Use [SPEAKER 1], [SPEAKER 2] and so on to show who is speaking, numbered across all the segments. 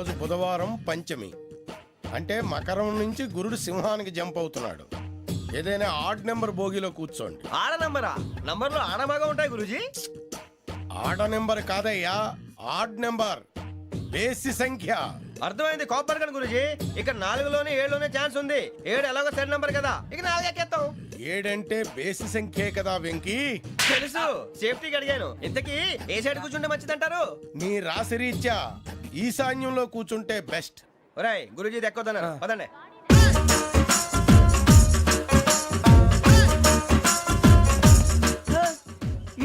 [SPEAKER 1] రోజు బుధవారం పంచమి అంటే మకరం నుంచి గురుడు సింహానికి జంప్ అవుతున్నాడు. ఏదైనా ఆడ్ నెంబర్ బోగిలో కూర్చోండి.
[SPEAKER 2] ఆడ నంబరా? నంబర్లో ఆడ బాగా ఉంటాయి గురూజీ.
[SPEAKER 1] ఆడ నెంబర్ కాదయ్యా, ఆడ్ నెంబర్, బేసి సంఖ్య.
[SPEAKER 2] అర్థమైంది కాపర్ కానీ గురూజీ. ఇక్కడ 4లోనే 7లోనే ఛాన్స్ ఉంది. 7 ఎలాగో సెడ్ నంబర్ కదా, ఇక 4 ఎక్కేస్తాం.
[SPEAKER 1] 7 అంటే బేసి సంఖ్యే కదా వెంకీ.
[SPEAKER 2] తెలుసు, సేఫ్టీకి అడిగాను. ఇంతకీ ఏ సైడ్ కూర్చుంటే మంచిదంటారు?
[SPEAKER 1] నీ రాశి రీత్యా ఈశాన్యంలో కూర్చుంటే బెస్ట్.
[SPEAKER 2] ఒరేయ్ గురూజీ దెక్కొద్దన్నారు పదండి.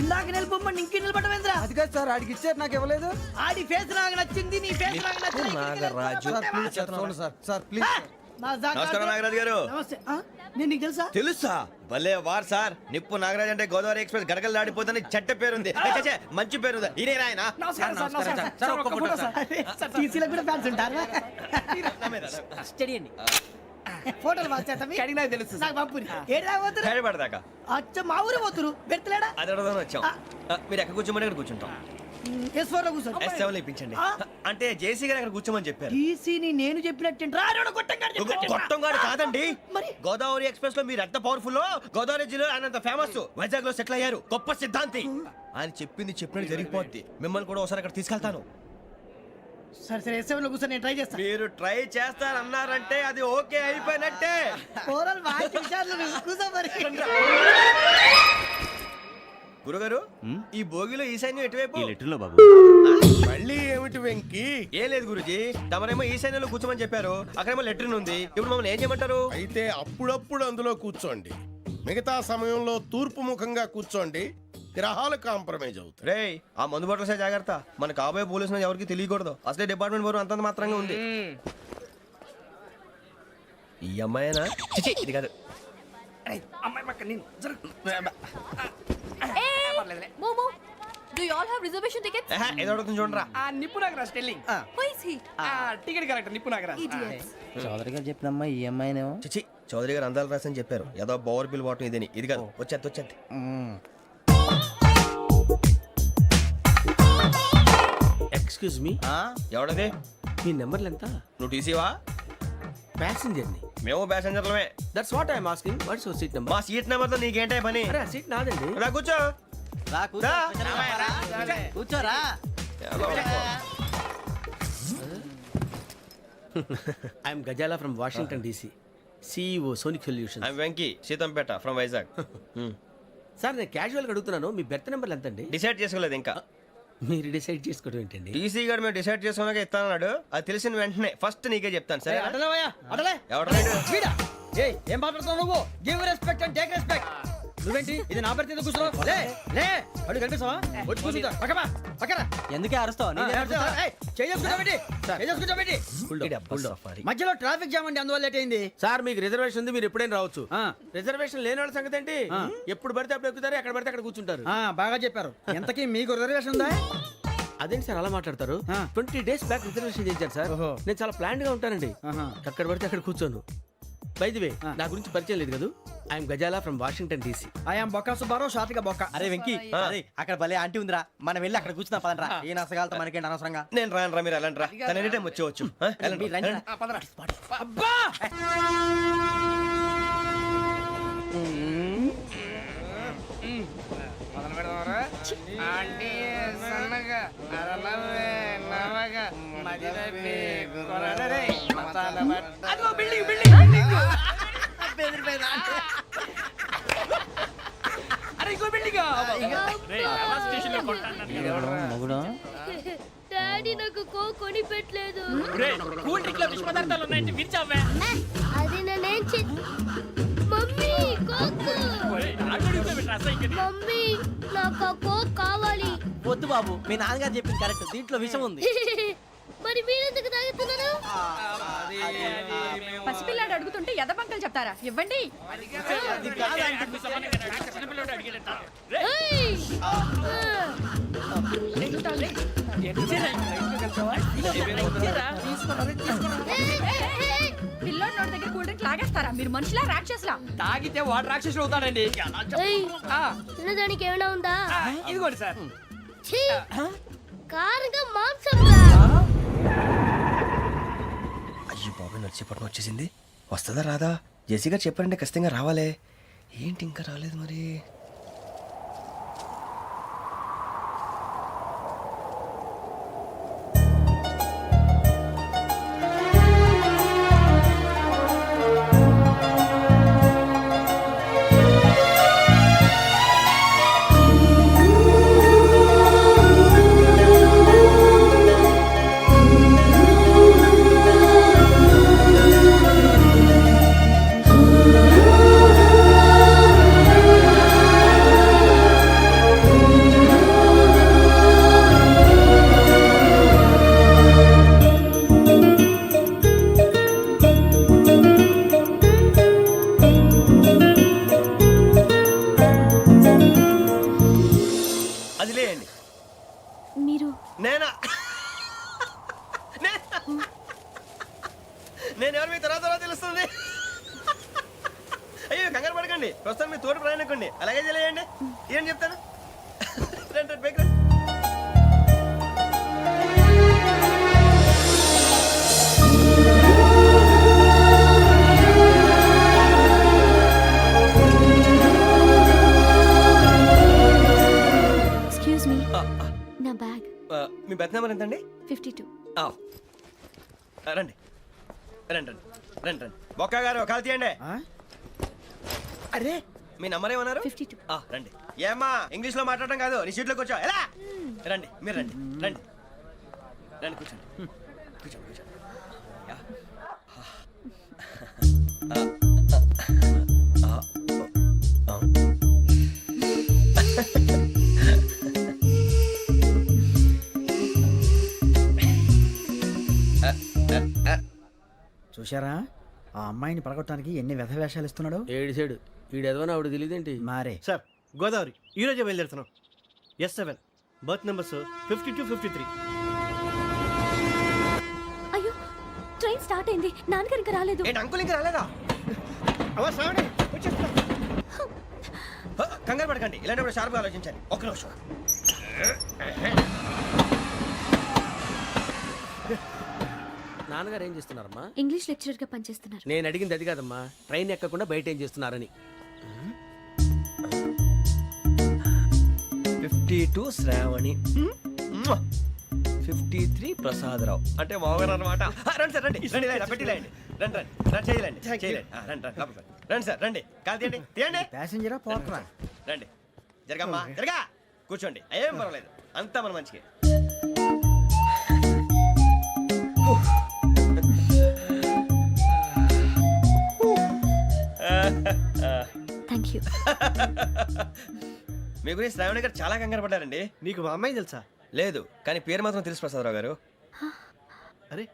[SPEAKER 3] ఇందాక నిలబొమ్మని ఇంకే నిలబడమేంద్రా?
[SPEAKER 4] అది కాదు సార్, ఆడికి ఇచ్చారు, నాకు ఇవ్వలేదు.
[SPEAKER 3] ఆడి ఫేస్ నాకు నచ్చింది, నీ ఫేస్ నాకు నచ్చింది.
[SPEAKER 2] నాగరాజు.
[SPEAKER 4] చూడండి సార్, సార్ ప్లీజ్.
[SPEAKER 2] నమస్కారం నాగరాజు గారు.
[SPEAKER 3] నమస్తే. నేను నీకు తెలుసా?
[SPEAKER 2] తెలుసా? భలే వార్ సార్. నిప్పు నాగరాజ్ అంటే గోదావరి ఎక్స్ప్రెస్ గడగలు దాడిపోతుంది చెట్ట పేరుంది. మంచి పేరు. ఇదే ఆయన.
[SPEAKER 3] నమస్కారం సార్, నమస్కారం సార్. ఒక్క ఫోటో సార్. సార్ టీసీలో కూడా ఫ్యాన్స్ ఉంటారా? స్టడీ అండి. ఫోటోలు మార్చేస్తాం. కడిగినా తెలుసు నాకు పంపుని. ఏడా పోతురు?
[SPEAKER 2] హైదరాబాద్.
[SPEAKER 3] అచ్చ మా ఊరు పోతురు. పెడతలేడా?
[SPEAKER 2] అది అడగదామని వచ్చాం. మీరు ఎక్కడ కూర్చోమని అక్కడ కూర్చుంటాం.
[SPEAKER 3] S4 లో కూర్చోండి.
[SPEAKER 2] S7 లో ఇప్పించండి. అంటే జేసీ గారు అక్కడ కూర్చోమని చెప్పారు.
[SPEAKER 3] టీసీని నేను చెప్పినట్టు
[SPEAKER 2] గొట్టంగాడు కాదండి.
[SPEAKER 3] మరి
[SPEAKER 2] గోదావరి ఎక్స్ప్రెస్ లో మీరు ఎంత పవర్ఫుల్, గోదావరి జిల్లా ఆయన ఫేమస్, వైజాగ్ లో సెటిల్ అయ్యారు, గొప్ప సిద్ధాంతి. ఆయన చెప్పింది చెప్పినట్టు జరిగిపోద్ది. మిమ్మల్ని కూడా ఒకసారి అక్కడ తీసుకెళ్తాను.
[SPEAKER 3] సరే సరే S7 లో కూర్చొని నేను ట్రై చేస్తాను.
[SPEAKER 2] మీరు ట్రై చేస్తారన్నారంటే అది ఓకే అయిపోయినట్టే.
[SPEAKER 3] ఓవరాల్ వాచ్ విషయాలు కూర్చో మరి.
[SPEAKER 2] గురుగారు, ఈ భోగిలో ఈశాన్యం ఎటువైపు?
[SPEAKER 5] బాబు
[SPEAKER 1] మళ్ళీ ఏమిటి వెంకీ?
[SPEAKER 2] ఏం లేదు గురుజీ, తమరేమో ఈశాన్యంలో కూర్చోమని చెప్పారు. అక్కడేమో లెట్రిన్ ఉంది. ఇప్పుడు మమ్మల్ని ఏం చేయమంటారు?
[SPEAKER 1] అయితే అప్పుడప్పుడు అందులో కూర్చోండి. మిగతా సమయంలో తూర్పు ముఖంగా కూర్చోండి. గ్రహాలు కాంప్రమైజ్ అవుతాయి.
[SPEAKER 2] రే, ఆ మందు బట్టలసే జాగ్రత్త. మన కాబోయే పోలీసులు ఎవరికి తెలియకూడదు. అసలే డిపార్ట్మెంట్ బోరు అంతంత మాత్రంగా ఉంది. ఈ అమ్మాయినా? చిచి, ఇది కాదు.
[SPEAKER 3] అమ్మాయి పక్క నేను
[SPEAKER 6] Momo, do you all have reservation tickets?
[SPEAKER 2] ఏదో అడుగుతుంది చూడరా.
[SPEAKER 3] నిప్పు Nagaraj telling.
[SPEAKER 6] Who is he?
[SPEAKER 3] Ticket correct నిప్పు నాగరాజ్.
[SPEAKER 6] Idiots.
[SPEAKER 4] చౌదరి గారు చెప్పినమ్మా ఈ అమ్మాయినేమో.
[SPEAKER 2] చిచి, చౌదరి గారు అందాలు రాసని చెప్పారు. ఏదో బోర్ బిల్ వాటం ఇదని. ఇది కాదు, వచ్చేది.
[SPEAKER 5] Excuse me,
[SPEAKER 2] ఎవడది?
[SPEAKER 5] మీ నెంబర్లు ఎంత?
[SPEAKER 2] నువ్వు టీసీవా?
[SPEAKER 5] ప్యాసింజర్ ని.
[SPEAKER 2] మేము ప్యాసెంజర్లమే.
[SPEAKER 5] That's what I'm asking. What's your seat number?
[SPEAKER 2] మా సీట్ నెంబర్ తో నీకేంటే పని?
[SPEAKER 5] అరే ఆ సీట్ నాదండి.
[SPEAKER 2] రా కూర్చో. రా.
[SPEAKER 4] కూర్చోరా.
[SPEAKER 5] I'm Ghazala from Washington DC, CEO Sonic Solutions.
[SPEAKER 2] I'm Venky, Seethampeta from Vizag.
[SPEAKER 5] Sir నేను క్యాజువల్గా అడుగుతున్నాను, మీ బెర్త్ నెంబర్లు ఎంత అండి?
[SPEAKER 2] డిసైడ్ చేసుకోలేదు ఇంకా.
[SPEAKER 5] మీరు డిసైడ్ చేసుకోవడం ఏంటండి?
[SPEAKER 2] టీసీ గారు మేము డిసైడ్ చేసుకున్నాక ఇస్తానన్నాడు. అది తెలిసిన వెంటనే ఫస్ట్ నీకే చెప్తాను. సరే
[SPEAKER 3] అడలే
[SPEAKER 2] ఎవడ
[SPEAKER 3] ఏం మాట్లాడుతున్నావు నువ్వు? Give respect and take respect. నువ్వేంటి ఇది నా పరిస్థితి కూర్చున్నావు? లే లే అడుగు కనిపిస్తావా? వచ్చి కూర్చుంటా. పక్కన
[SPEAKER 4] ఎందుకే అరుస్తావు?
[SPEAKER 3] మధ్యలో ట్రాఫిక్ జామ్ అండి, అందువల్ల లేట్ అయింది.
[SPEAKER 5] సార్ మీకు రిజర్వేషన్ ఉంది, మీరు ఎప్పుడైనా రావచ్చు. రిజర్వేషన్ లేని వాళ్ళ సంగతి ఏంటి? ఎప్పుడు పడితే అప్పుడు ఎక్కుతారు, ఎక్కడ పడితే అక్కడ కూర్చుంటారు.
[SPEAKER 3] బాగా చెప్పారు. ఎంతకీ మీకు రిజర్వేషన్ ఉందా?
[SPEAKER 5] అదేంటి సార్ అలా మాట్లాడతారు? 20 days బ్యాక్ రిజర్వేషన్ చేశారు సార్. నేను చాలా ప్లాన్డ్ గా ఉంటానండి. అక్కడ పడితే అక్కడ కూర్చోను. బై ది వే, నా గురించి పరిచయం లేదు కదా. I'm Ghazala from Washington DC.
[SPEAKER 3] I'm Bokka Subbarao, షాతిక బొక్క.
[SPEAKER 4] అరే వెంకీ, అక్కడ భలే ఆంటీ ఉందిరా, మనం వెళ్ళి అక్కడ కూర్చున్నా పదనరా. ఏ నసగాలతో మనకేంటి అనవసరంగా.
[SPEAKER 2] నేను రాను రా, మీరు వెళ్ళండి రా. తన ఎనీ టైం వచ్చేవచ్చు.
[SPEAKER 3] అబ్బా
[SPEAKER 6] డాడీ నాకు కోక్ కొని పెట్టలేదు.
[SPEAKER 3] కూల్ డ్రింక్ లో విష పదార్థాలు ఉన్నాయండి, విరిచావే.
[SPEAKER 6] అది నేనేం మమ్మీ కోక్. మమ్మీ నాకు కోక్ కావాలి.
[SPEAKER 4] వద్దు బాబు, మీ నాన్నగారు చెప్పింది కరెక్ట్, దీంట్లో విషయం ఉంది.
[SPEAKER 6] మరి మీరెందుకు తాగుతున్నారు?
[SPEAKER 7] పసిపిల్లాడు అడుగుతుంటే ఎదబంకలు చెప్తారా? ఇవ్వండి. పిల్లోడి నోటి దగ్గర కూల్ డ్రింక్ లాగేస్తారా? మీరు మనుషులా రాక్షసులా?
[SPEAKER 3] తాగితే వాడు రాక్షసుడు అవుతాడండి.
[SPEAKER 6] తినడానికి ఏమైనా ఉందా?
[SPEAKER 3] ఇదిగోండి సార్.
[SPEAKER 6] కారంగా మాంసం.
[SPEAKER 2] చెప్పడం వచ్చేసింది. వస్తుందా రాదా? జెసి గారు చెప్పారంటే ఖచ్చితంగా రావాలే. ఏంటి ఇంకా రాలేదు మరి? అది లేయండి.
[SPEAKER 6] మీరు
[SPEAKER 2] నేనా? నేను ఎవరు మీ తర్వాత తెలుస్తుంది. అయ్యో కంగారు పడకండి, ప్రస్తుతం మీ తోటి ప్రయాణకండి. అలాగే తెలియండి. ఏం చెప్తాను. రండి రండి, పైకి రండి.
[SPEAKER 6] ఎక్స్క్యూజ్ మీ, నా బ్యాగ్.
[SPEAKER 2] మీ బెత్ నెంబర్ ఎంతండి?
[SPEAKER 6] 52.
[SPEAKER 2] రండి రండి రండి రండి రండి. బొక్క గారు కాల్ తీయండి.
[SPEAKER 3] అరే
[SPEAKER 2] మీ నంబర్ ఏమన్నారు?
[SPEAKER 6] 52.
[SPEAKER 2] రండి. ఏమ్మా ఇంగ్లీష్ లో మాట్లాడడం కాదు, నీ సీట్లోకి వచ్చా. ఎలా రండి, మీరు రండి రండి రండి, కూర్చోండి కూర్చోండి కూర్చోండి. యా.
[SPEAKER 3] చూశారా ఆ అమ్మాయిని పడగొట్టడానికి ఎన్ని వ్యధ వేషాలు ఇస్తున్నాడు.
[SPEAKER 5] ఏడిసాడు ఈడు ఎదవని ఆవిడ తెలియదేంటి.
[SPEAKER 3] మారే
[SPEAKER 8] సార్ గోదావరి ఈరోజే బయలుదేరుతున్నాం. S7 berth numbers 52, 53.
[SPEAKER 6] అయ్యో, ట్రైన్ స్టార్ట్ అయింది. నాన్నగారు ఇంకా రాలేదు.
[SPEAKER 2] ఏంటి అంకుల్ ఇంకా రాలేదా? కంగారు పడకండి, ఇలాంటప్పుడు షార్ప్గా ఆలోచించండి. ఒక్క నిమిషం.
[SPEAKER 5] నాన్నగారు ఏం చేస్తున్నారమ్మా?
[SPEAKER 6] ఇంగ్లీష్ లెక్చరర్ గా పనిచేస్తున్నారు.
[SPEAKER 5] నేను అడిగింది అది కాదమ్మా, ట్రైన్ ఎక్కకుండా బయట ఏం చేస్తున్నారని.
[SPEAKER 2] 52 శ్రావణి, 53 ప్రసాదరావు అంటే మామగారు అనమాట. రండి సార్ రండి రండి, ఇలా పెట్టి లేండి. రండి రండి రండి, చేయలేండి చేయలేండి. రండి రండి లోపలికి రండి. రండి సార్ రండి, కాలు తీయండి తీయండి.
[SPEAKER 3] ప్యాసింజరా పోట్రా.
[SPEAKER 2] రండి, జరగమ్మా జరగా, కూర్చోండి. ఏం పర్వాలేదు, అంతా మన మంచిగా.
[SPEAKER 6] Thank you.
[SPEAKER 2] మీ గురించి శ్రావణి గారు చాలా కంగారు పడ్డారండి.
[SPEAKER 8] నీకు మా అమ్మాయి తెలుసా?
[SPEAKER 2] లేదు, కానీ పేరు మాత్రం తెలుసు ప్రసాదరావు గారు.
[SPEAKER 8] అరే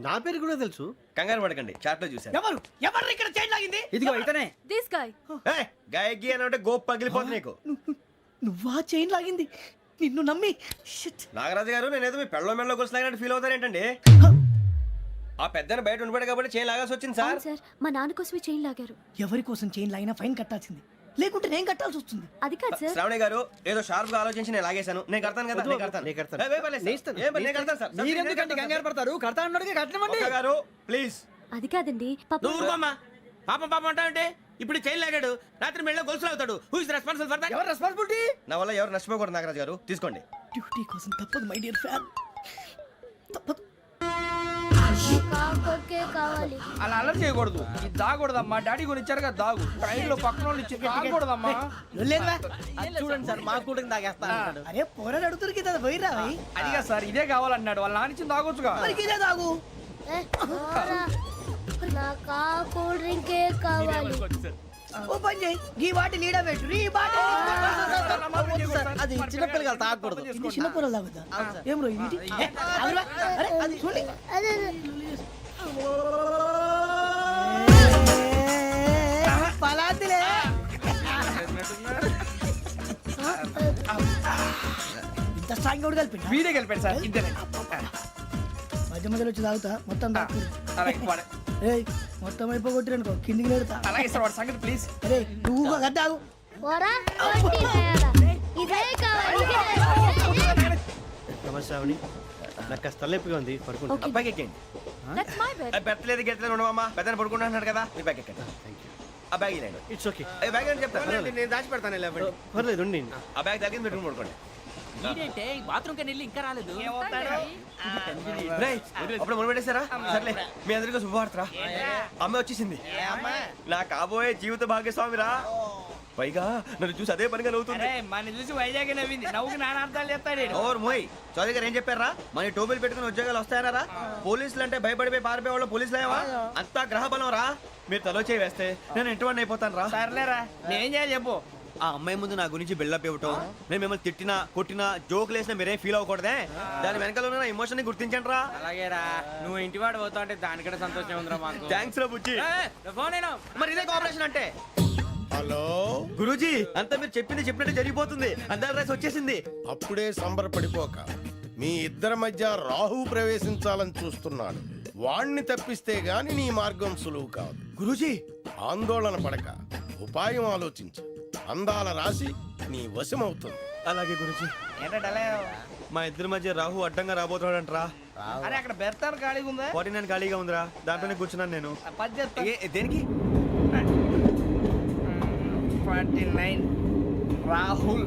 [SPEAKER 8] నా పేరు కూడా తెలుసు.
[SPEAKER 2] కంగారు పడకండి, చాట్ లో చూశాను.
[SPEAKER 3] ఎవరు ఎవరు ఇక్కడ చైన్ లాగింది? ఇదిగో ఇతనే.
[SPEAKER 6] This guy.
[SPEAKER 2] గాయకి అని అంటే గోప్ పగిలిపోతుంది నీకు.
[SPEAKER 3] నువ్వా చైన్ లాగింది? నిన్ను నమ్మి. Shit.
[SPEAKER 2] నాగరాజు గారు, నేనేదో మీ పెళ్ళ మెళ్ళలో గురిసిలాగినట్టు ఫీల్ అవుతారేంటండి? ఆ పెద్దని బయట ఉండిపోయాడు కాబట్టి చైన్ లాగాల్సి వచ్చింది సార్.
[SPEAKER 6] అవును సార్, మా నాన్న కోసమే చైన్ లాగారు.
[SPEAKER 3] ఎవరి కోసం చైన్ లాగినా ఫైన్ కట్టాల్సింది, లేకుంటే నేను కట్టాల్సి వస్తుంది.
[SPEAKER 6] అది కాదు సార్.
[SPEAKER 2] శ్రావణి గారు ఏదో షార్ప్ గా ఆలోచించి నేను లాగేశాను. నేను కడతాను కదా, నేను కడతాను.
[SPEAKER 8] నేను కడతాను.
[SPEAKER 2] ఏ, పర్లేదు సార్. ఏం పర్లేదు, నేను కడతాను సార్.
[SPEAKER 3] మీరెందుకంటే కంగారు పడతారు? కడతా అన్నాడుగా కట్టమండి.
[SPEAKER 2] ఒక్క గారు ప్లీజ్.
[SPEAKER 6] అది కాదండి పాప.
[SPEAKER 5] నువ్వు ఊరుకోమ్మా. పాపం పాపం అంటావంటే ఇప్పుడు చైన్ లాగాడు, రాత్రి మెళ్ళ గొలుసులు అవుతాడు. Who is responsible for that?
[SPEAKER 3] ఎవరు రెస్పాన్సిబిలిటీ?
[SPEAKER 2] నా వల్ల ఎవరు నష్టపోకూడదు నాగరాజు గారు, తీసుకోండి.
[SPEAKER 3] డ్యూటీ కోసం తప్పదు మై డియర్ ఫ్యాన్, తప్పదు.
[SPEAKER 6] కాకొక్కే కావాలి.
[SPEAKER 9] అలా అలర్ట్ చేయకూడదు. ఇది దాగకూడదమ్మా. డాడీ కొని ఇచ్చారు కదా దాగు. ట్రైన్ లో పక్కన వాళ్ళు ఇచ్చి దాగకూడదమ్మా.
[SPEAKER 3] లేదురా.
[SPEAKER 4] అది చూడండి సార్, మా కూడా తాగేస్తా అంటాడు.
[SPEAKER 3] అరే పోరాడు అడుగుతారు కదా, పోయిరా భయ్.
[SPEAKER 9] అదిగా సార్, ఇదే కావాలన్నాడు. వాళ్ళ నాన్న ఇచ్చింది తాగొచ్చుగా.
[SPEAKER 3] మరి ఇదే తాగు.
[SPEAKER 6] నాకు ఆ కూల్ డ్రింకే కావాలి.
[SPEAKER 3] ఓ పని చేయి, ఈ బాటి లీడ పెట్టు. ఈ బాటి
[SPEAKER 4] అది చిన్న పిల్లలు తాగకూడదు.
[SPEAKER 3] ఇది చిన్న పొరలు తాగుతా. ఏం రో ఇది? ఆగురా. అరే అది చూడండి.
[SPEAKER 6] అదే
[SPEAKER 3] పలాతిలే. ఇంత స్ట్రాంగ్ కూడా కలిపి
[SPEAKER 9] వీడే గెలిపాడు సార్. ఇద్దరే.
[SPEAKER 3] మధ్య మధ్యలో వచ్చి తాగుతా, మొత్తం తాగు.
[SPEAKER 9] అలాగే వాడు-
[SPEAKER 3] ఏయ్ మొత్తం అయిపోగొట్టిరనుకో కిందికి నేడుతా.
[SPEAKER 9] అలాగే సార్, వాడు సంగతి ప్లీజ్.
[SPEAKER 3] అరే నువ్వు గద్దాగు.
[SPEAKER 6] పోరా, కొట్టి తేడా. ఇదే కావాలి, ఇదే.
[SPEAKER 8] నమస్తే శ్రావణి, నాకు కాస్త తలెప్పిగా ఉంది, పడుకుంటా.
[SPEAKER 2] అబ్బాయికి ఎక్కండి.
[SPEAKER 7] That's my bed.
[SPEAKER 2] పెట్టలేదు గెట్టలేదు ఉండవమ్మా పెద్దని పడుకుంటున్నాడు కదా మీ బ్యాగ్ ఎక్కండి ఆ బ్యాగ్ ఇలాండి
[SPEAKER 8] ఇట్స్ ఓకే.
[SPEAKER 2] ఈ బ్యాగ్ ఏంటి చెప్తాను
[SPEAKER 5] నేను దాచి పెడతాను లేవండి.
[SPEAKER 8] పర్లేదు ఉండి.
[SPEAKER 2] ఆ బ్యాగ్ తగ్గింది పెట్టుకుని పడుకోండి
[SPEAKER 9] బాత్రూమ్ కని వెళ్ళి ఇంకా రాలేదు.
[SPEAKER 2] రేయ్, అప్పుడు మొదలు పెట్టేశారా సర్లే మీ అందరికీ శుభవార్తరా అమ్మ వచ్చేసింది నా కాబోయే జీవిత భాగ్యస్వామిరా పైగా నన్ను చూసి అదే పనిగా నవ్వుతుంది
[SPEAKER 9] మన చూసి వైజాగ్ నవ్వింది. నవ్వుకి నాన్న అర్థాలు చెప్తాడు.
[SPEAKER 2] ఓర్ మోయ్ చౌదరి గారు ఏం చెప్పారా మన టోబీలు పెట్టుకుని ఉద్యోగాలు వస్తాయనరా పోలీసులు అంటే భయపడిపోయి పారిపోయే వాళ్ళు పోలీసులు అయ్యావా అంతా గ్రహ బలం రా మీరు తలో చేయి వేస్తే నేను ఇంటివాడిని అయిపోతాను రా
[SPEAKER 9] సర్లేరా నేనేం చేయాలి చెప్పు.
[SPEAKER 2] ఆ అమ్మాయి ముందు నా గురించి బిల్డప్ ఇవ్వటం నేను మిమ్మల్ని తిట్టినా కొట్టినా జోకులు వేసినా మీరేం ఫీల్ అవ్వకూడదే దాని వెనకాల ఉన్న ఎమోషన్ ని గుర్తించండి రా
[SPEAKER 9] అలాగేరా నువ్వు ఇంటివాడు పోతా అంటే దానికంటే సంతోషం ఉందిరా మాకు.
[SPEAKER 2] థ్యాంక్స్ రా బుజ్జి
[SPEAKER 9] ఫోన్ అయినా
[SPEAKER 2] మరి ఇదే కోఆపరేషన్ అంటే
[SPEAKER 1] హలో,
[SPEAKER 2] గురూజీ అంతా మీరు చెప్పింది చెప్పినట్టు జరిగిపోతుంది అందాల రైస్ వచ్చేసింది
[SPEAKER 1] అప్పుడే సంబరపడిపోక మీ ఇద్దరి మధ్య రాహు ప్రవేశించాలని చూస్తున్నాడు. వాణ్ణి తప్పిస్తే గాని నీ మార్గం సులువు కాదు.
[SPEAKER 2] గురూజీ
[SPEAKER 1] ఆందోళన పడక ఉపాయం ఆలోచించు. అందాల రాశి నీ వశమవుతుంది.
[SPEAKER 2] అలాగే గురూజీ
[SPEAKER 9] ఏంటంటే
[SPEAKER 2] మా ఇద్దరి మధ్య రాహు అడ్డంగా రాబోతున్నాడంట్రా
[SPEAKER 9] అరే అక్కడ బెర్తాను ఖాళీగా ఉందా?
[SPEAKER 2] 49 ఖాళీగా ఉందిరా దాంట్లోనే కూర్చున్నాను నేను
[SPEAKER 9] పది చెప్తా.
[SPEAKER 2] దేనికి
[SPEAKER 9] 49 రాహుల్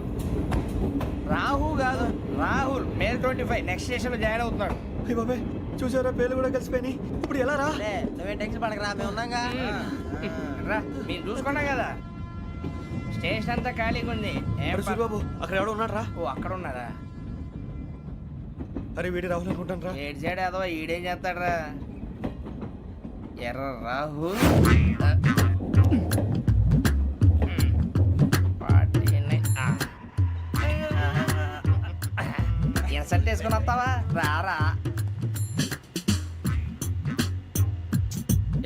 [SPEAKER 9] రాహు కాదు రాహుల్ మే 25 నెక్స్ట్ స్టేషన్ లో జాయిన్ అవుతున్నాడు.
[SPEAKER 2] అయ్య బాబాయ్ చూసారా పేర్లు కూడా కలిసిపోయినాయి ఇప్పుడు ఎలా రా
[SPEAKER 4] నువ్వేం టెన్షన్ పడకరా మేము ఉన్నాగా.
[SPEAKER 9] రా మీరు చూసుకున్నా కదా స్టేషన్ అంతా ఖాళీగా ఉంది. ఏం ప-
[SPEAKER 2] సూరిబాబు అక్కడ ఎవడో ఉన్నాడు రా
[SPEAKER 9] ఓ అక్కడ ఉన్నారా?
[SPEAKER 2] అరే వీడి రాహుల్ అనుకుంటాను రా
[SPEAKER 9] ఏడు సైడ్ ఏదో ఈడేం చేస్తాడరా ఎర్ర రాహుల్ ఇన్సల్ట్ వేసుకుని వస్తావా? రారా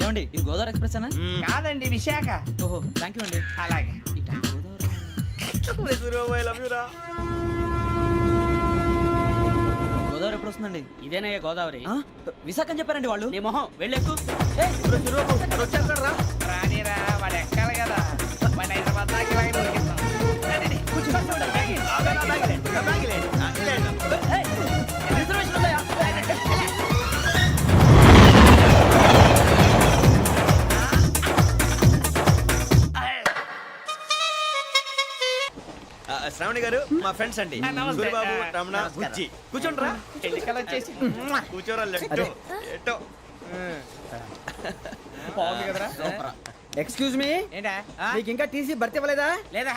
[SPEAKER 4] ఏమండి ఇది గోదావరి ఎక్స్ప్రెస్ అనా?
[SPEAKER 9] కాదండి విశాఖ.
[SPEAKER 4] ఓహో థ్యాంక్ యూ అండి.
[SPEAKER 9] అలాగే
[SPEAKER 2] సూరిబాబు ఐ లవ్ యూ రా
[SPEAKER 4] గోదావరి ఎప్పుడు వస్తుందండి?
[SPEAKER 9] ఇదేనయ్య గోదావరి.
[SPEAKER 4] విశాఖ అని చెప్పారండి వాళ్ళు.
[SPEAKER 9] నీ మొహం వెళ్ళెక్కు.
[SPEAKER 2] వచ్చేస్తాడు రా
[SPEAKER 9] రానిరా వాడు ఎక్కాలి కదా వాడిని హైదరాబాద్ దాకా ఇలాగే దొరికిస్తాం. రండి, రండి. కూర్చో. బ్యాగ్ రిజర్వేషన్ ఉందా?
[SPEAKER 2] శ్రావణి గారు మా ఫ్రెండ్స్ అండి
[SPEAKER 9] నమస్తే.
[SPEAKER 2] సూరిబాబు రమణ బుజ్జి కూర్చోండి రా
[SPEAKER 9] ఎన్నికలు వచ్చేసి
[SPEAKER 2] కూర్చోరా లెట్టో ఎట్టో
[SPEAKER 9] బాగుంది కదరా?
[SPEAKER 3] ఎక్స్క్యూజ్ మీ,
[SPEAKER 9] ఏంటా?
[SPEAKER 3] మీకు ఇంకా టీసీ భర్తీ ఇవ్వలేదా?
[SPEAKER 9] లేదా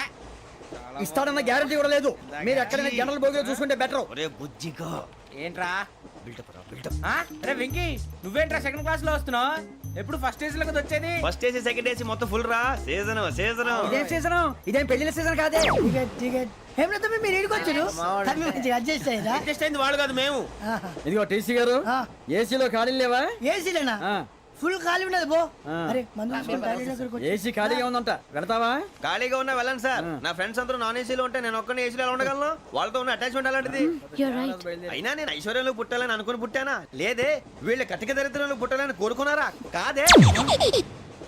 [SPEAKER 3] ఇస్తాడన్న గ్యారంటీ కూడా లేదు. మీరు ఎక్కడైనా జనరల్ బోగిలో చూసుకుంటే బెటర్.
[SPEAKER 2] ఒరే బుజ్జిగా
[SPEAKER 9] ఏంట్రా?
[SPEAKER 2] బిల్డప్ రా బిల్డప్
[SPEAKER 9] అరే వెంకీ నువ్వేంట్రా సెకండ్ క్లాస్ లో వస్తున్నావు? ఎప్పుడు ఫస్ట్ ఏజ్ లో కదా వచ్చేది?
[SPEAKER 2] ఫస్ట్ ఏసీ సెకండ్ ఏసీ మొత్తం ఫుల్ రా సీజన్ సీజన్
[SPEAKER 3] ఇదేం సీజన్? ఇదేం పెళ్లిన సీజన్ కాదే. ఏమిటో మీరు ఇడికొచ్చారు అడ్జస్ట్ అయ్యారా?
[SPEAKER 2] అడ్జస్ట్ అయింది వాళ్ళు కాదు మేము
[SPEAKER 3] ఇదిగో టీసీ గారు, ఏసీలో ఖాళీ లేవా? ఏసీలేనా? ఫుల్ ఖాళీ ఉండదు బో. అరే ఏసీ ఖాళీగా ఉందంట, వెళతావా?
[SPEAKER 2] ఖాళీగా ఉన్నా వెళ్ళండి సార్ నా ఫ్రెండ్స్ అందరూ నాన్ ఏసీలో ఉంటే నేను ఒక్కనే ఏసీలో ఎలా ఉండగలను వాళ్ళతో ఉన్న అటాచ్మెంట్ అలాంటిది
[SPEAKER 6] You're right.
[SPEAKER 2] అయినా నేను ఐశ్వర్యంలో పుట్టాలని అనుకుని పుట్టానా లేదే వీళ్ళ కటిక దరిద్రంలో పుట్టాలని కోరుకున్నారా కాదే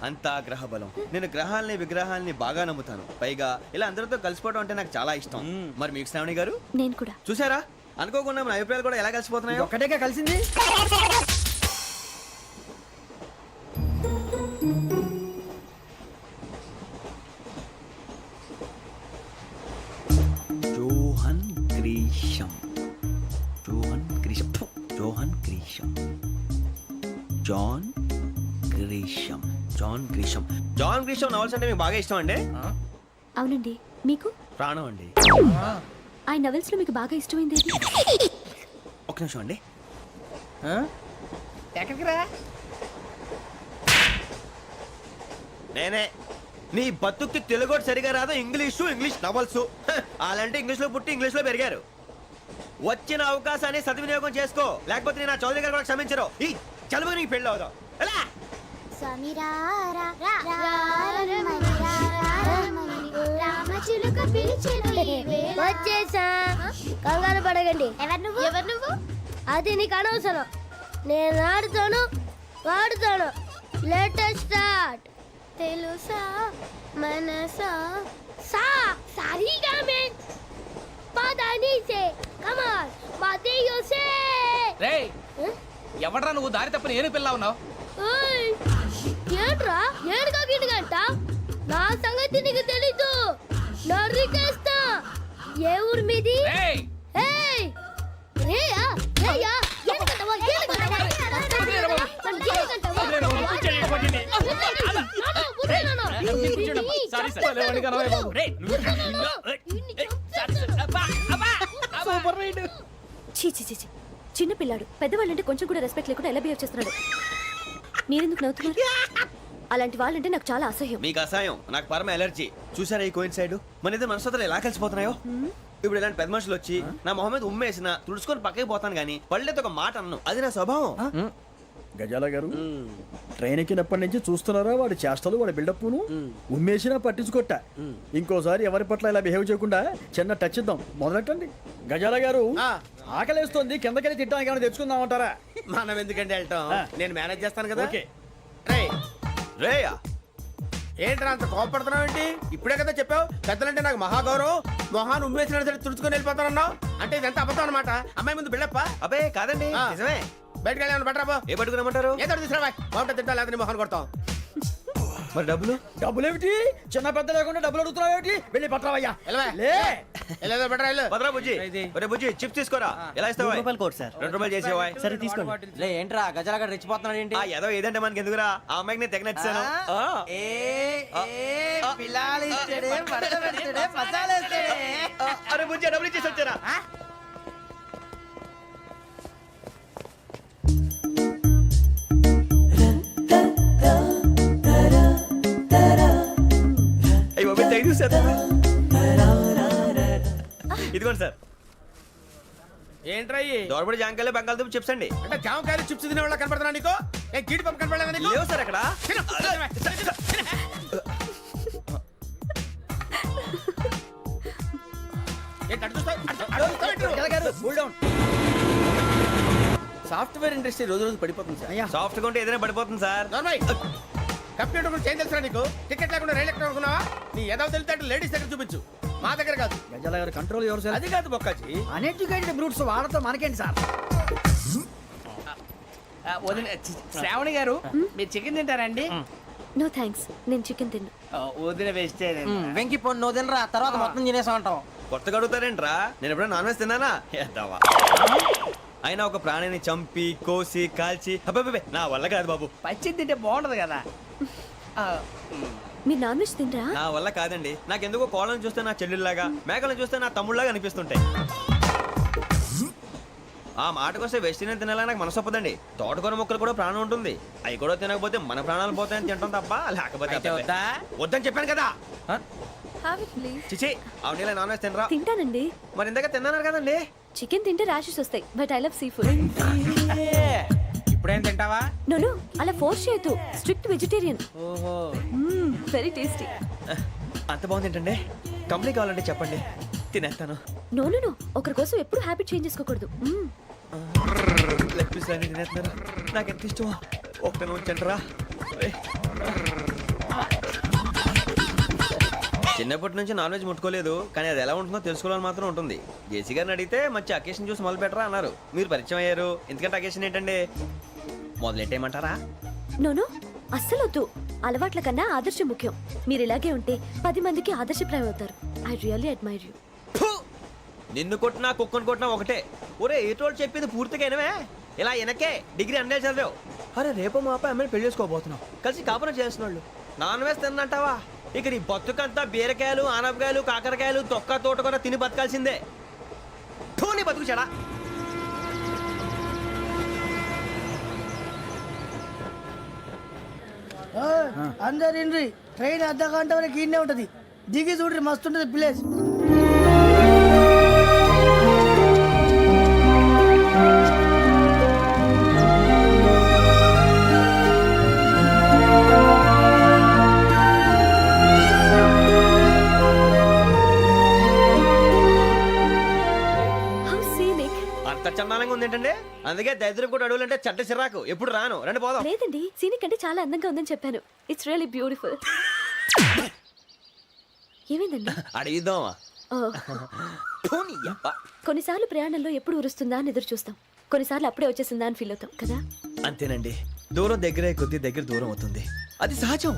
[SPEAKER 2] అంతా గ్రహ బలం నేను గ్రహాలని విగ్రహాలని బాగా నమ్ముతాను పైగా ఇలా అందరితో కలిసిపోవడం అంటే నాకు చాలా ఇష్టం మరి మీకు శ్రావణి గారు
[SPEAKER 6] నేను కూడా.
[SPEAKER 2] చూసారా అనుకోకుండా మన అభిప్రాయాలు కూడా ఎలా కలిసిపోతున్నాయో
[SPEAKER 3] ఒక్కటేగా కలిసింది.
[SPEAKER 2] జోహన్ గ్రీషం జోహన్ గ్రీషం ఫు, John Grisham John Grisham John Grisham John Grisham novels అంటే మీకు బాగా ఇష్టం అండి
[SPEAKER 6] అవునండి. మీకు?
[SPEAKER 2] ప్రాణం అండి
[SPEAKER 6] ఆ నవెల్స్ లో మీకు బాగా ఇష్టమైంది ఏది?
[SPEAKER 2] ఒక నిమిషం అండి
[SPEAKER 9] ఎక్కడికి రా?
[SPEAKER 2] నేనే నీ బతుక్కి తెలుగు సరిగా రాదు ఇంగ్లీష్ నవల్స్ అలాంటి ఇంగ్లీష్ లో పుట్టి ఇంగ్లీష్ లో పెరిగారు వచ్చిన అవకాశాన్ని సద్వినియోగం చేసుకో లేకపోతే నేను ఆ చౌదరి గారు కూడా క్షమించరు ఈ చదువు నీకు పెళ్ళి అవుదాం ఎలా
[SPEAKER 6] వచ్చేసా, కంగారు పడకండి. ఎవరు నువ్వు? అది నీకు అనవసరం. నేను ఆడుతాను వాడుతాను. Latest start. తెలుసా మనసా సా సారీగా మే పదని సే కమాన్ బాతే యోసే
[SPEAKER 9] రేయ్ ఎవడ్రా నువ్వు దారి తప్పని ఏను పిల్ల ఉన్నావు?
[SPEAKER 6] ఓయ్ ఏంట్రా ఏడుగా గిడుగంట నా సంగతి నీకు తెలీదు నరికేస్తా ఏ ఊరు మీది
[SPEAKER 9] ఏయ్
[SPEAKER 6] ఏయ్ రేయా రేయా ఏడుగంటవా ఏడుగంటవా నన్ను ఏడుగంటవా
[SPEAKER 7] చీ చీ చీ చీ. చిన్న పిల్లాడు పెద్దవాళ్ళంటే కొంచెం కూడా రెస్పెక్ట్ లేకుండా ఎలా బిహేవ్ చేస్తున్నాడు. మీరెందుకు నవ్వుతున్నారు? అలాంటి వాళ్ళంటే నాకు చాలా అసహ్యం.
[SPEAKER 2] మీకు అసహాయం, నాకు పరమ ఎలర్జీ. చూసారా ఈ కోయిన్ సైడ్ మన ఇద్దరు మనస్తత్వాలు ఎలా కలిసిపోతున్నాయో. ఇప్పుడు ఇలాంటి పెద్ద మనుషులు వచ్చి నా మొహం మీద ఉమ్మేసిన తుడుచుకొని పక్కకి పోతాను కానీ పళ్ళేతో ఒక మాట అన్ను, అది నా స్వభావం.
[SPEAKER 10] గజాల గారు ట్రైన్ ఎక్కినప్పటి నుంచి చూస్తున్నారా వాడి చేష్టలు వాడి బిల్డప్ను ఉమ్మేసినా పట్టించుకోట. ఇంకోసారి ఎవరి పట్ల ఇలా బిహేవ్ చేయకుండా చిన్న టచ్ ఇద్దాం, మొదలెట్టండి. గజాల గారు ఆకలేస్తోంది, కిందకెళ్ళి తిట్టడానికి ఏమైనా తెచ్చుకుందామంటారా?
[SPEAKER 5] మనం ఎందుకంటే వెళ్తాం, నేను మేనేజ్ చేస్తాను కదా.
[SPEAKER 10] ఓకే.
[SPEAKER 2] రేయా
[SPEAKER 5] ఏంట్రా అంత కోపడుతున్నావు ఏంటి? ఇప్పుడే కదా చెప్పావు పెద్దలంటే నాకు మహాగౌరవం, మొహాన్ని ఉమ్మేసిన సరే తుడుచుకొని వెళ్ళిపోతానన్నావు. అంటే ఇదంతా అబద్ధం అనమాట. అమ్మాయి ముందు బిల్డప్ప.
[SPEAKER 2] అబ్బే కాదండి, నిజమే.
[SPEAKER 5] బయటకు వెళ్ళి బట్రాబో
[SPEAKER 2] ఏ పట్టుకురమ్మంటారు?
[SPEAKER 5] ఏదో తీసుకురా బాగుంటుంది తింటా లేదా మొహాన్ని కొడతాం.
[SPEAKER 2] మరి డబ్బులు?
[SPEAKER 10] డబ్బులేమిటి చిన్న పెద్ద లేకుండా డబ్బులు అడుగుతున్నావు ఏమిటి? వెళ్ళి పట్టరావయ్యా.
[SPEAKER 5] వెళ్ళేదో బట్రా వెళ్ళు.
[SPEAKER 2] భద్రా బుజ్జి, ఒరే బుజ్జి చిప్స్ తీసుకోరా. ఎలా ఇస్తావా?
[SPEAKER 4] Court sir.
[SPEAKER 2] 2 రూపాయలు చేసేవా?
[SPEAKER 4] సరే తీసుకోండి. లే ఏంట్రా గజాల గడ రెచ్చిపోతున్నాడు ఏంటి?
[SPEAKER 2] ఏదో ఏదంటే మనకి ఎందుకురా, ఆ అమ్మాయికి నేను తెగ నచ్చాను. అరే బుజ్జి డబ్బులు ఇచ్చేసి వచ్చారా? ఇదిగోండి సార్.
[SPEAKER 5] ఏంట్రా
[SPEAKER 2] దోరబడి జాంకాయలు బంగాళదుంప చిప్స్ అండి.
[SPEAKER 5] అంటే జామకాయలు చిప్స్ తినే వాళ్ళ కనపడుతున్నా నీకు? ఏ గీడి పంపు కనపడలేదా నీకు?
[SPEAKER 2] లేవు సార్ అక్కడ.
[SPEAKER 5] సాఫ్ట్వేర్ ఇండస్ట్రీ రోజు రోజు పడిపోతుంది సార్.
[SPEAKER 2] సాఫ్ట్ గా ఉంటే ఏదైనా పడిపోతుంది సార్.
[SPEAKER 5] కంప్యూటర్ గురించి ఏం తెలుసా నీకు? టికెట్ లేకుండా రైలు ఎక్కడ అనుకున్నావా? నీ ఏదో తెలితే లేడీస్ దగ్గర చూపించు, మా దగ్గర కాదు.
[SPEAKER 10] గజాల గారు కంట్రోల్ ఎవరు సార్?
[SPEAKER 5] అది కాదు బొక్కాజీ.
[SPEAKER 3] అన్ఎడ్యుకేటెడ్ బ్రూట్స్ వాళ్ళతో మనకేంటి సార్?
[SPEAKER 9] శ్రావణి గారు మీరు చికెన్ తింటారండి?
[SPEAKER 7] నో థ్యాంక్స్, నేను చికెన్ తిన్నా.
[SPEAKER 9] వదిన వేస్తే
[SPEAKER 4] వెంకి పొన్ను నువ్వు తినరా, తర్వాత మొత్తం తినేసా ఉంటాం.
[SPEAKER 2] కొత్తగా అడుగుతారేంట్రా? నేను ఎప్పుడైనా నాన్ వెజ్ తిన్నానా? ఎద్దావా. అయినా ఒక ప్రాణిని చంపి కోసి కాల్చి అబ్బబ్బే నా వల్ల కాదు బాబు.
[SPEAKER 9] పచ్చి తింటే బాగుంటది కదా.
[SPEAKER 7] మీరు నాన్ వెజ్ తినరా?
[SPEAKER 2] నా వల్ల కాదండి. నాకెందుకో కోళ్ళని చూస్తే నా చెల్లెళ్ళలాగా, మేకలను చూస్తే నా తమ్ముళ్ళలాగా అనిపిస్తుంటాయి. ఆ మాటకొస్తే వెస్టిరియన్ తినాలని నాకు మనసు ఒప్పదండి. తోటకూర మొక్కలు కూడా ప్రాణం ఉంటుంది, అవి కూడా తినకపోతే మన ప్రాణాలు పోతాయని తింటాం తప్ప లేకపోతే వద్దని చెప్పాను కదా. చిచి అవునీ నాన్ వెజ్ తినరా?
[SPEAKER 7] తింటానండి.
[SPEAKER 2] మరి ఇందాక తిన్నాను కదండి.
[SPEAKER 7] చికెన్ తింటే ర్యాషెస్ వస్తాయి, but I love sea food.
[SPEAKER 9] ఇప్పుడేం తింటావా?
[SPEAKER 7] నో అలా ఫోర్స్ చేయొద్దు, స్ట్రిక్ట్ వెజిటేరియన్.
[SPEAKER 9] ఓహో
[SPEAKER 7] వెరీ టేస్టీ.
[SPEAKER 2] అంత బాగుంది ఏంటండి? కంప్లీట్ కావాలంటే చెప్పండి, తినేస్తాను.
[SPEAKER 7] నో ఒకరి కోసం ఎప్పుడు హ్యాబిట్ చేంజ్ చేసుకోకూడదు.
[SPEAKER 2] లెగ్ పీస్ అన్ని తినేస్తున్నారు, నాకు ఎంత ఇష్టమో. ఒక్క ఉంచండిరా. చిన్నప్పటి నుంచి నాన్ వెజ్ ముట్టుకోలేదు, కానీ అది ఎలా ఉంటుందో తెలుసుకోవాలని మాత్రం ఉంటుంది. జేసీ గారిని అడిగితే మంచి అకేషన్ చూసి మొదలు పెట్టరా అన్నారు. మీరు పరిచయం అయ్యారు, ఎందుకంటే అకేషన్ ఏంటండి? మొదలెట్టేయమంటారా?
[SPEAKER 7] నో అస్సలు వద్దు. అలవాట్ల కన్నా ఆదర్శం ముఖ్యం. మీరు ఇలాగే ఉంటే 10 మందికి ఆదర్శప్రాయం అవుతారు. I really admire you.
[SPEAKER 2] నిన్ను కొట్టినా కుక్కను కొట్టినా ఒకటే. ఒరే ఏటోళ్ళు చెప్పింది పూర్తిగా వినవే. ఇలా వెనకే డిగ్రీ అన్నే చదివావు. అరే రేపు మా అబ్బాయి అమ్మాయిని పెళ్లి చేసుకోబోతున్నావు, కలిసి కాపురం చేస్తున్నాళ్ళు. Non veg తిన్నంటావా? ఇక నీ బతుకంతా బీరకాయలు ఆనపకాయలు కాకరకాయలు తొక్క తోట కూడా తిని బతకాల్సిందే. నీ బతుకు చెడా.
[SPEAKER 3] అందరు ఇండ్రి, ట్రైన్ అర్ధ గంట వరకు ఇన్నే ఉంటది. దిగి చూడ్రి, మస్తు ఉంటది ప్లేస్.
[SPEAKER 2] చందానంగా ఉంది ఏంటంటే, అందుకే దరిద్రం కూడా అడవులంటే చెడ్డ చిరాకు. ఎప్పుడు రాను, రండి పోదాం.
[SPEAKER 7] లేదండి, సీనిక్ అంటే చాలా అందంగా ఉందని చెప్పాను. It's really beautiful. ఏమైందండి?
[SPEAKER 2] అడిగిద్దామా?
[SPEAKER 7] కొన్నిసార్లు ప్రయాణంలో ఎప్పుడు ఉరుస్తుందా అని ఎదురు చూస్తాం. కొన్నిసార్లు అప్పుడే వచ్చేసిందా అని ఫీల్ అవుతాం కదా.
[SPEAKER 2] అంతేనండి, దూరం దగ్గరే కొద్ది దగ్గర దూరం అవుతుంది, అది సహజం.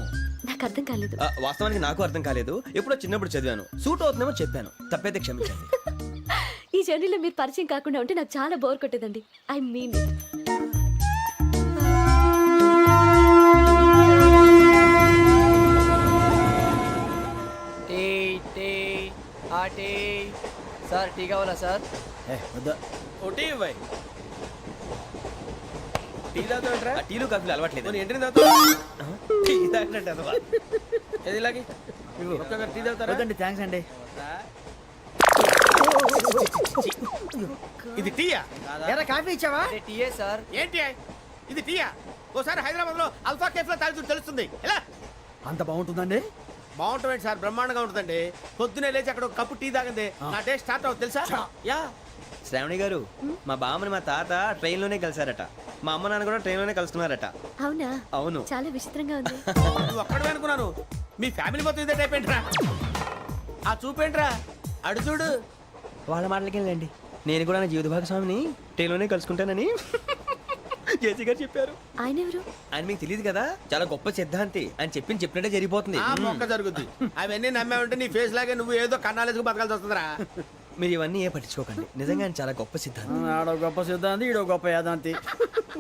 [SPEAKER 7] నాకు అర్థం కాలేదు.
[SPEAKER 2] వాస్తవానికి నాకు అర్థం కాలేదు, ఎప్పుడో చిన్నప్పుడు చదివాను, సూట్ అవుతుందేమో చెప్పాను, తప్పైతే క్షమించండి.
[SPEAKER 7] ఈ జర్నీలో మీరు పరిచయం కాకుండా ఉంటే నాకు చాలా బోర్ కొట్టేదండి. I mean it.
[SPEAKER 9] Sir tea కావాలా సార్?
[SPEAKER 10] వద్దా.
[SPEAKER 5] ఒకటి ఇవ్వాయి. టీ తాగుతావేంట్రా?
[SPEAKER 2] టీలు కాఫీలు అలవాట్లేదు.
[SPEAKER 5] పోనీ ఎంట్రీ తాగుతావా?
[SPEAKER 2] టీ తాగినట్టు అదవా.
[SPEAKER 5] ఏది ఇలాగే ఒక్కొక్కరు టీ తాగుతారా?
[SPEAKER 10] వద్దండి, థ్యాంక్స్ అండి.
[SPEAKER 5] ఇది టీయా?
[SPEAKER 3] ఎరా కాఫీ ఇచ్చావా?
[SPEAKER 9] టీయే సార్.
[SPEAKER 5] ఏంటి ఇది టీయా? ఓసారి హైదరాబాద్ లో అల్ఫా కేఫ్ లో తాగుతూ తెలుస్తుంది. ఎలా
[SPEAKER 10] అంత బాగుంటుందండి?
[SPEAKER 5] బాగుంటుంది సార్, బ్రహ్మాండంగా ఉంటుందండి. పొద్దునే లేచి అక్కడ ఒక కప్పు టీ తాగింది నా డే స్టార్ట్ అవుతుంది తెలుసా? యా.
[SPEAKER 2] శ్రావణి గారు, మా బామ్మని మా తాత ట్రైన్ లోనే కలిసారట, మా అమ్మ నాన్న కూడా ట్రైన్ లోనే కలుసుకున్నారట.
[SPEAKER 7] అవునా?
[SPEAKER 2] అవును.
[SPEAKER 7] చాలా విచిత్రంగా ఉంది.
[SPEAKER 5] నువ్వు ఒక్కడే అనుకున్నాను, మీ ఫ్యామిలీ మొత్తం ఇదే టైప్ ఏంట్రా? ఆ చూపేంట్రా, అడు చూడు.
[SPEAKER 2] వాళ్ళ మాటలకి వెళ్ళండి, నేను కూడా నా జీవిత భాగస్వామిని ట్రైన్ లోనే కలుసుకుంటానని జేసీ గారు చెప్పారు.
[SPEAKER 7] ఆయన ఎవరు?
[SPEAKER 2] ఆయన మీకు తెలియదు కదా, చాలా గొప్ప సిద్ధాంతి అని చెప్పినట్టే జరిగిపోతుంది.
[SPEAKER 5] ఆ మొక్క జరుగుద్ది. అవన్నీ నమ్మే ఉంటే నీ ఫేస్ లాగే నువ్వు ఏదో కన్నాలేసుకు బతకాల్సి వస్తుందిరా.
[SPEAKER 2] మీరు ఇవన్నీ ఏ పట్టించుకోకండి, నిజంగా ఆయన చాలా గొప్ప సిద్ధాంతి.
[SPEAKER 10] ఆడో గొప్ప సిద్ధాంతి, ఈడో గొప్ప యాదాంతి.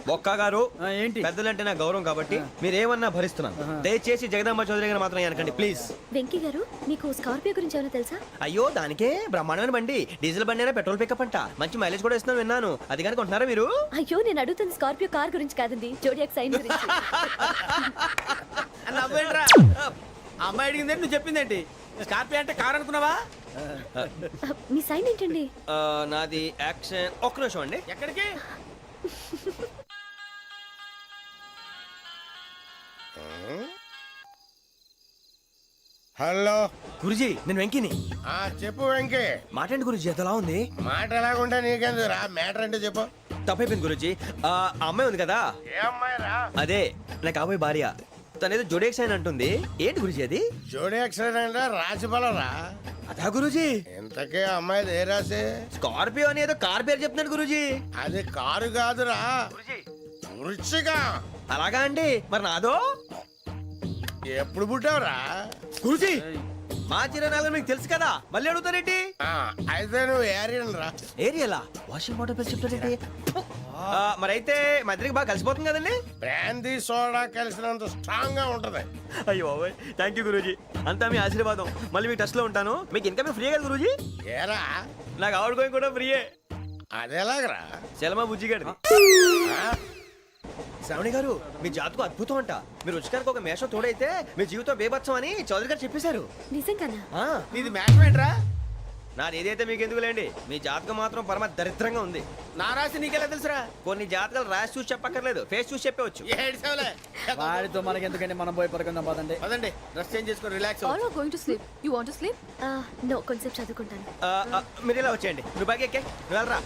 [SPEAKER 2] బొక్క గారు,
[SPEAKER 10] ఏంటి?
[SPEAKER 2] పెద్దలంటే నా గౌరవం కాబట్టి మీరేమన్నా భరిస్తున్నాను. దయచేసి జగదాంబ చౌదరి గారు మాత్రం అనకండి ప్లీజ్.
[SPEAKER 7] వెంకీ గారు, మీకు స్కార్పియో గురించి ఏమైనా తెలుసా?
[SPEAKER 2] అయ్యో, దానికే బ్రహ్మాండమైన బండి, డీజిల్ బండి అయినా పెట్రోల్ పికప్ అంట, మంచి మైలేజ్ కూడా ఇస్తున్నాను విన్నాను. అది కనుక కొంటున్నారా మీరు?
[SPEAKER 7] అయ్యో, నేను అడుగుతుంది స్కార్పియో కార్ గురించి కాదండి, జోడియాక్ సైన్ గురించి.
[SPEAKER 5] నవ్వేంట్రా? అమ్మాయి అడిగిందేంటి, నువ్వు చెప్పిందేంటి? స్కార్పియో అంటే కార్ అనుకున్నావా?
[SPEAKER 7] మీ సైన్ ఏంటండి?
[SPEAKER 2] నాది యాక్షన్. ఒక్క నిమిషం అండి.
[SPEAKER 5] ఎక్కడికి?
[SPEAKER 1] హలో
[SPEAKER 2] గురుజీ, నేను వెంకిని.
[SPEAKER 1] చెప్పు వెంకీ.
[SPEAKER 2] మాట్లాడండి గురుజీ, ఎంతలా ఉంది?
[SPEAKER 1] మాట ఎలాగుంటా నీకెందుకు రా, మ్యాటర్ అంటే చెప్పు.
[SPEAKER 2] తప్పైపోయింది గురుజీ. ఆ అమ్మాయి ఉంది కదా,
[SPEAKER 1] ఏ అమ్మాయి రా?
[SPEAKER 2] అదే నా కాబోయే భార్య, తనేదో జోడేక్స్ అని అంటుంది. ఏంటి గురుజీ అది?
[SPEAKER 1] జోడి యాక్సిడెంట్ రాసి బలరా.
[SPEAKER 2] అదా గురుజీ?
[SPEAKER 1] ఇంతకే అమ్మాయి ఏ రాసి?
[SPEAKER 2] స్కార్పియో అని ఏదో కార్ పేరు చెప్తున్నాడు గురుజీ.
[SPEAKER 1] అది కారు కాదురా, వృచ్చిగా.
[SPEAKER 2] అలాగా అండి, మరి నాదో?
[SPEAKER 1] ఎప్పుడు పుట్టావురా?
[SPEAKER 2] గురుజీ, మా చిరనాలు మీకు తెలుసు కదా, మళ్ళీ అడుగుతారేంటి?
[SPEAKER 1] అయితే నువ్వు ఏరియన్ రా.
[SPEAKER 2] ఏరియలా? వాషింగ్ వాటర్ పేరు చెప్తారేంటి? మరైతే మా ఇద్దరికి బాగా కలిసిపోతుంది కదండి.
[SPEAKER 1] బ్రాందీ సోడా కలిసినంత స్ట్రాంగ్ గా ఉంటది.
[SPEAKER 2] అయ్యో థ్యాంక్ యూ గురూజీ, అంతా మీ ఆశీర్వాదం. మళ్ళీ మీకు టచ్ లో ఉంటాను. మీకు ఇన్కమ్ ఫ్రీ కదా గురూజీ?
[SPEAKER 1] ఏరా,
[SPEAKER 2] నాకు ఆవిడ గోయింగ్ కూడా ఫ్రీయే.
[SPEAKER 1] అదెలాగరా?
[SPEAKER 2] చలమా బుజ్జి గారిది. శ్రావణి గారు, మీ జాతకు అద్భుతం అంట. మీరు రుచికారికి ఒక మేషం తోడైతే మీ జీవితం బేబత్సం అని చౌదరి గారు చెప్పేశారు.
[SPEAKER 7] నిజంగానా?
[SPEAKER 5] నీది మ్యాచ్ ఏంట్రా?
[SPEAKER 2] నాది ఏదైతే మీకు ఎందుకులేండి, మీ జాతకం మాత్రం పరమ దరిద్రంగా ఉంది.
[SPEAKER 5] నా రాసి నీకెలా తెలుసురా?
[SPEAKER 2] కొన్ని జాతకాలు రాసి చూసి చెప్పక్కర్లేదు, ఫేస్ చూసి చెప్పవచ్చు.
[SPEAKER 5] ఏడ్చావులే.
[SPEAKER 10] వాడితో మనకి ఎందుకండి, మనం పోయి పడుకుందాం పదండి.
[SPEAKER 5] పదండి, డ్రెస్ చేంజ్ చేసుకొని relax
[SPEAKER 6] All are going to sleep. You want to sleep?
[SPEAKER 7] No, కొంచెం చదువుకుంటాను.
[SPEAKER 2] మీరు ఇలా వచ్చేయండి. నువ్వు బాగా ఎక్కే, నువ్వు వెళ్ళరా.